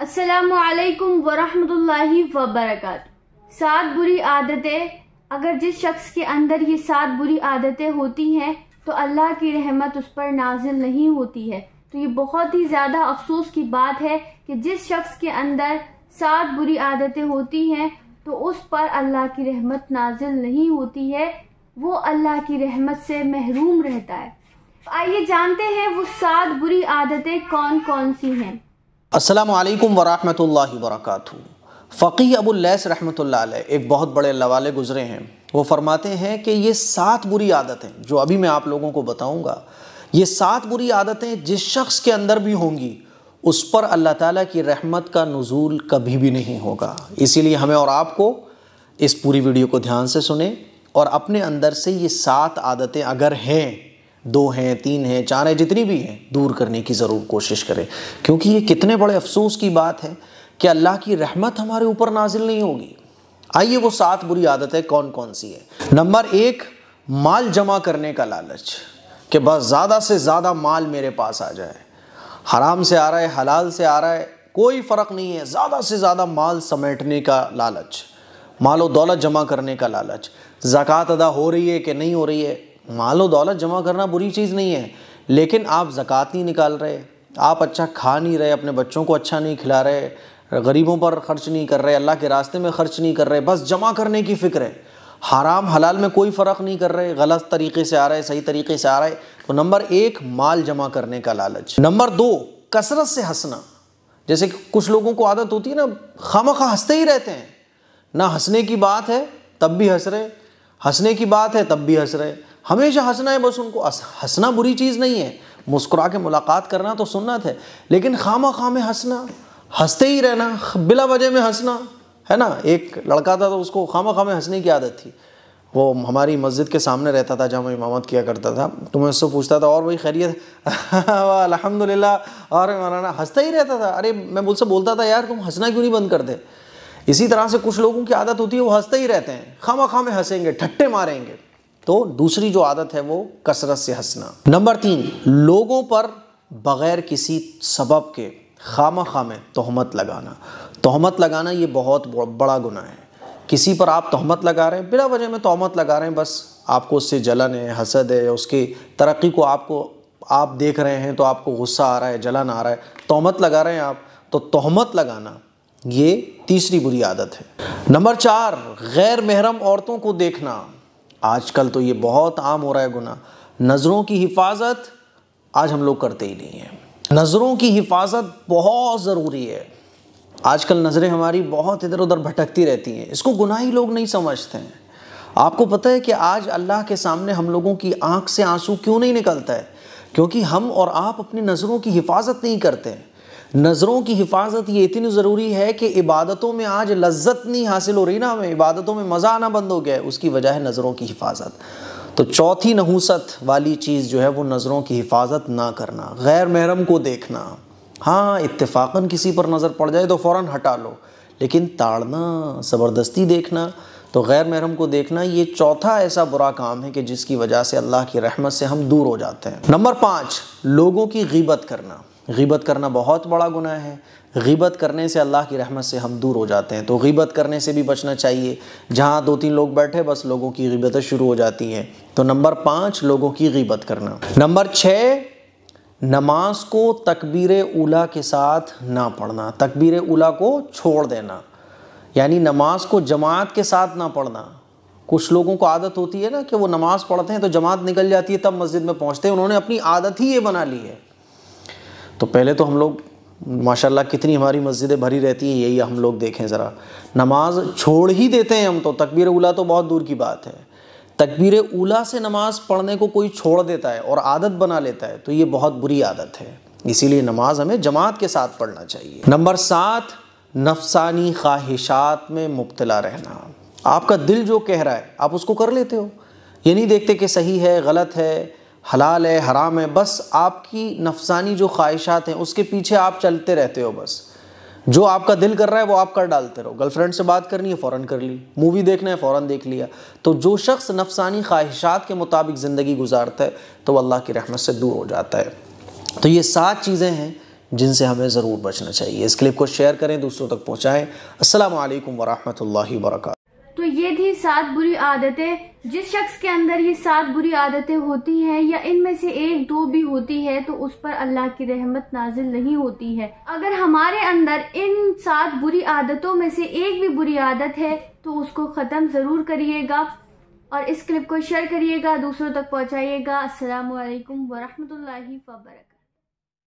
السلام علیکم ورحمۃ اللہ وبرکاتہ۔ 7 بری عادتیں، اگر جس شخص کے اندر یہ 7 بری عادتیں ہوتی ہیں تو اللہ کی رحمت اس پر نازل نہیں ہوتی ہے۔ تو یہ بہت ہی زیادہ افسوس کی بات ہے کہ جس شخص کے اندر 7 بری عادتیں ہوتی ہیں تو اس پر اللہ کی رحمت نازل نہیں ہوتی ہے، وہ اللہ کی رحمت سے محروم رہتا ہے۔ آئیے جانتے ہیں وہ 7 بری عادتیں کون کون سی ہیں۔ السلام علیکم ورحمۃ اللہ وبرکاتہ۔ فقیہ ابو اللیث رحمۃ اللہ علیہ ایک بہت بڑے اللہ والے گزرے ہیں، وہ فرماتے ہیں کہ یہ 7 بری عادتیں جو ابھی میں آپ لوگوں کو بتاؤں گا، یہ 7 بری عادتیں جس شخص کے اندر بھی ہوں گی اس پر اللہ تعالیٰ کی رحمت کا نزول کبھی بھی نہیں ہوگا۔ اسی لیے ہمیں اور آپ کو اس پوری ویڈیو کو دھیان سے سنیں اور اپنے اندر سے یہ 7 عادتیں اگر ہیں، 2 ہیں، 3 ہیں، 4 ہیں، جتنی بھی ہیں، دور کرنے کی ضرور کوشش کریں، کیونکہ یہ کتنے بڑے افسوس کی بات ہے کہ اللہ کی رحمت ہمارے اوپر نازل نہیں ہوگی۔ آئیے وہ 7 بری عادتیں کون کون سی ہیں۔ نمبر 1، مال جمع کرنے کا لالچ، کہ بس زیادہ سے زیادہ مال میرے پاس آ جائے، حرام سے آ رہا ہے، حلال سے آ رہا ہے، کوئی فرق نہیں ہے، زیادہ سے زیادہ مال سمیٹنے کا لالچ، مال و دولت جمع کرنے کا لالچ۔ زکوٰۃ ادا ہو رہی ہے کہ نہیں ہو رہی ہے، مال و دولت جمع کرنا بری چیز نہیں ہے، لیکن آپ زکوٰۃ نہیں نکال رہے، آپ اچھا کھا نہیں رہے، اپنے بچوں کو اچھا نہیں کھلا رہے، غریبوں پر خرچ نہیں کر رہے، اللہ کے راستے میں خرچ نہیں کر رہے، بس جمع کرنے کی فکر ہے، حرام حلال میں کوئی فرق نہیں کر رہے، غلط طریقے سے آ رہے، صحیح طریقے سے آ رہے، تو نمبر 1 مال جمع کرنے کا لالچ۔ نمبر 2 کثرت سے ہنسنا، جیسے کہ کچھ لوگوں کو عادت ہوتی ہے نا، خواہ ہنستے ہی رہتے ہیں، نہ ہنسنے کی بات ہے تب بھی ہنس رہے، ہنسنے کی بات ہے تب بھی ہنس رہے، ہمیشہ ہنسنا ہے بس ان کو۔ ہنسنا بری چیز نہیں ہے، مسکرا کے ملاقات کرنا تو سنت ہے، لیکن خواہ میں ہنسنا، ہنستے ہی رہنا، بلا وجہ میں ہنسنا ہے نا۔ ایک لڑکا تھا تو اس کو خواہ میں ہنسنے کی عادت تھی، وہ ہماری مسجد کے سامنے رہتا تھا جہاں میں امامت کیا کرتا تھا، تو میں اس سے پوچھتا تھا اور بھائی خیریت، الحمدللہ، اور مولانا ہنستا ہی رہتا تھا۔ ارے میں مجھ سے بولتا تھا یار تم ہنسنا کیوں نہیں بند کرتے۔ اسی طرح سے کچھ لوگوں کی عادت ہوتی ہے وہ ہنستے ہی رہتے ہیں، خواہ میں ہنسیں گے، ٹھٹے ماریں گے۔ تو دوسری جو عادت ہے وہ کثرت سے ہنسنا۔ نمبر 3 لوگوں پر بغیر کسی سبب کے خواہ میں تہمت لگانا۔ تہمت لگانا یہ بہت بڑا گناہ ہے۔ کسی پر آپ تہمت لگا رہے ہیں، بلا وجہ میں تہمت لگا رہے ہیں، بس آپ کو اس سے جلن ہے، حسد ہے، اس کی ترقی کو آپ دیکھ رہے ہیں تو آپ کو غصہ آ رہا ہے، جلن آ رہا ہے، تہمت لگا رہے ہیں آپ، تو تہمت لگانا یہ تیسری بری عادت ہے۔ نمبر 4 غیر محرم عورتوں کو دیکھنا۔ آج کل تو یہ بہت عام ہو رہا ہے گناہ۔ نظروں کی حفاظت آج ہم لوگ کرتے ہی نہیں ہیں۔ نظروں کی حفاظت بہت ضروری ہے۔ آج کل نظریں ہماری بہت ادھر ادھر بھٹکتی رہتی ہیں، اس کو گناہی لوگ نہیں سمجھتے ہیں۔ آپ کو پتہ ہے کہ آج اللہ کے سامنے ہم لوگوں کی آنکھ سے آنسو کیوں نہیں نکلتا ہے؟ کیونکہ ہم اور آپ اپنی نظروں کی حفاظت نہیں کرتے ہیں۔ نظروں کی حفاظت یہ اتنی ضروری ہے کہ عبادتوں میں آج لذت نہیں حاصل ہو رہی نا، ہمیں عبادتوں میں مزہ آنا بند ہو گیا ہے، اس کی وجہ ہے نظروں کی حفاظت۔ تو چوتھی نحوست والی چیز جو ہے وہ نظروں کی حفاظت نہ کرنا، غیر محرم کو دیکھنا۔ ہاں اتفاقاً کسی پر نظر پڑ جائے تو فوراً ہٹا لو، لیکن تاڑنا، زبردستی دیکھنا، تو غیر محرم کو دیکھنا یہ چوتھا ایسا برا کام ہے کہ جس کی وجہ سے اللہ کی رحمت سے ہم دور ہو جاتے ہیں۔ نمبر 5 لوگوں کی غیبت کرنا۔ غیبت کرنا بہت بڑا گناہ ہے، غیبت کرنے سے اللہ کی رحمت سے ہم دور ہو جاتے ہیں، تو غیبت کرنے سے بھی بچنا چاہیے۔ جہاں 2-3 لوگ بیٹھے بس لوگوں کی غیبتیں شروع ہو جاتی ہیں، تو نمبر 5 لوگوں کی غیبت کرنا۔ نمبر 6 نماز کو تکبیر اولیٰ کے ساتھ نہ پڑھنا، تکبیر اولیٰ کو چھوڑ دینا، یعنی نماز کو جماعت کے ساتھ نہ پڑھنا۔ کچھ لوگوں کو عادت ہوتی ہے نا کہ وہ نماز پڑھتے ہیں تو جماعت نکل جاتی ہے تب مسجد میں پہنچتے ہیں، انہوں نے اپنی عادت ہی یہ بنا لی ہے۔ تو پہلے تو ہم لوگ ماشاءاللہ کتنی ہماری مسجدیں بھری رہتی ہیں، یہی ہم لوگ دیکھیں ذرا، نماز چھوڑ ہی دیتے ہیں ہم تو، تکبیر اولیٰ تو بہت دور کی بات ہے۔ تکبیر اولیٰ سے نماز پڑھنے کو کوئی چھوڑ دیتا ہے اور عادت بنا لیتا ہے تو یہ بہت بری عادت ہے، اسی لیے نماز ہمیں جماعت کے ساتھ پڑھنا چاہیے۔ نمبر 7 نفسانی خواہشات میں مبتلا رہنا۔ آپ کا دل جو کہہ رہا ہے آپ اس کو کر لیتے ہو، یہ نہیں دیکھتے کہ صحیح ہے، غلط ہے، حلال ہے، حرام ہے، بس آپ کی نفسانی جو خواہشات ہیں اس کے پیچھے آپ چلتے رہتے ہو، بس جو آپ کا دل کر رہا ہے وہ آپ کر ڈالتے رہو۔ گرل فرینڈ سے بات کرنی ہے فوراً کر لی، مووی دیکھنا ہے فوراً دیکھ لیا۔ تو جو شخص نفسانی خواہشات کے مطابق زندگی گزارتا ہے تو وہ اللہ کی رحمت سے دور ہو جاتا ہے۔ تو یہ 7 چیزیں ہیں جن سے ہمیں ضرور بچنا چاہیے۔ اس کلپ کو شیئر کریں، دوسروں تک پہنچائیں۔ السلام علیکم ورحمۃ اللہ وبرکاتہ۔ تو یہ تھی 7 بری عادتیں۔ جس شخص کے اندر یہ 7 بری عادتیں ہوتی ہیں یا ان میں سے 1-2 بھی ہوتی ہے تو اس پر اللہ کی رحمت نازل نہیں ہوتی ہے۔ اگر ہمارے اندر ان 7 بری عادتوں میں سے ایک بھی بری عادت ہے تو اس کو ختم ضرور کریے گا، اور اس کلپ کو شیئر کریے گا، دوسروں تک پہنچائیے گا۔ السلام علیکم ورحمۃ اللہ وبرکاتہ۔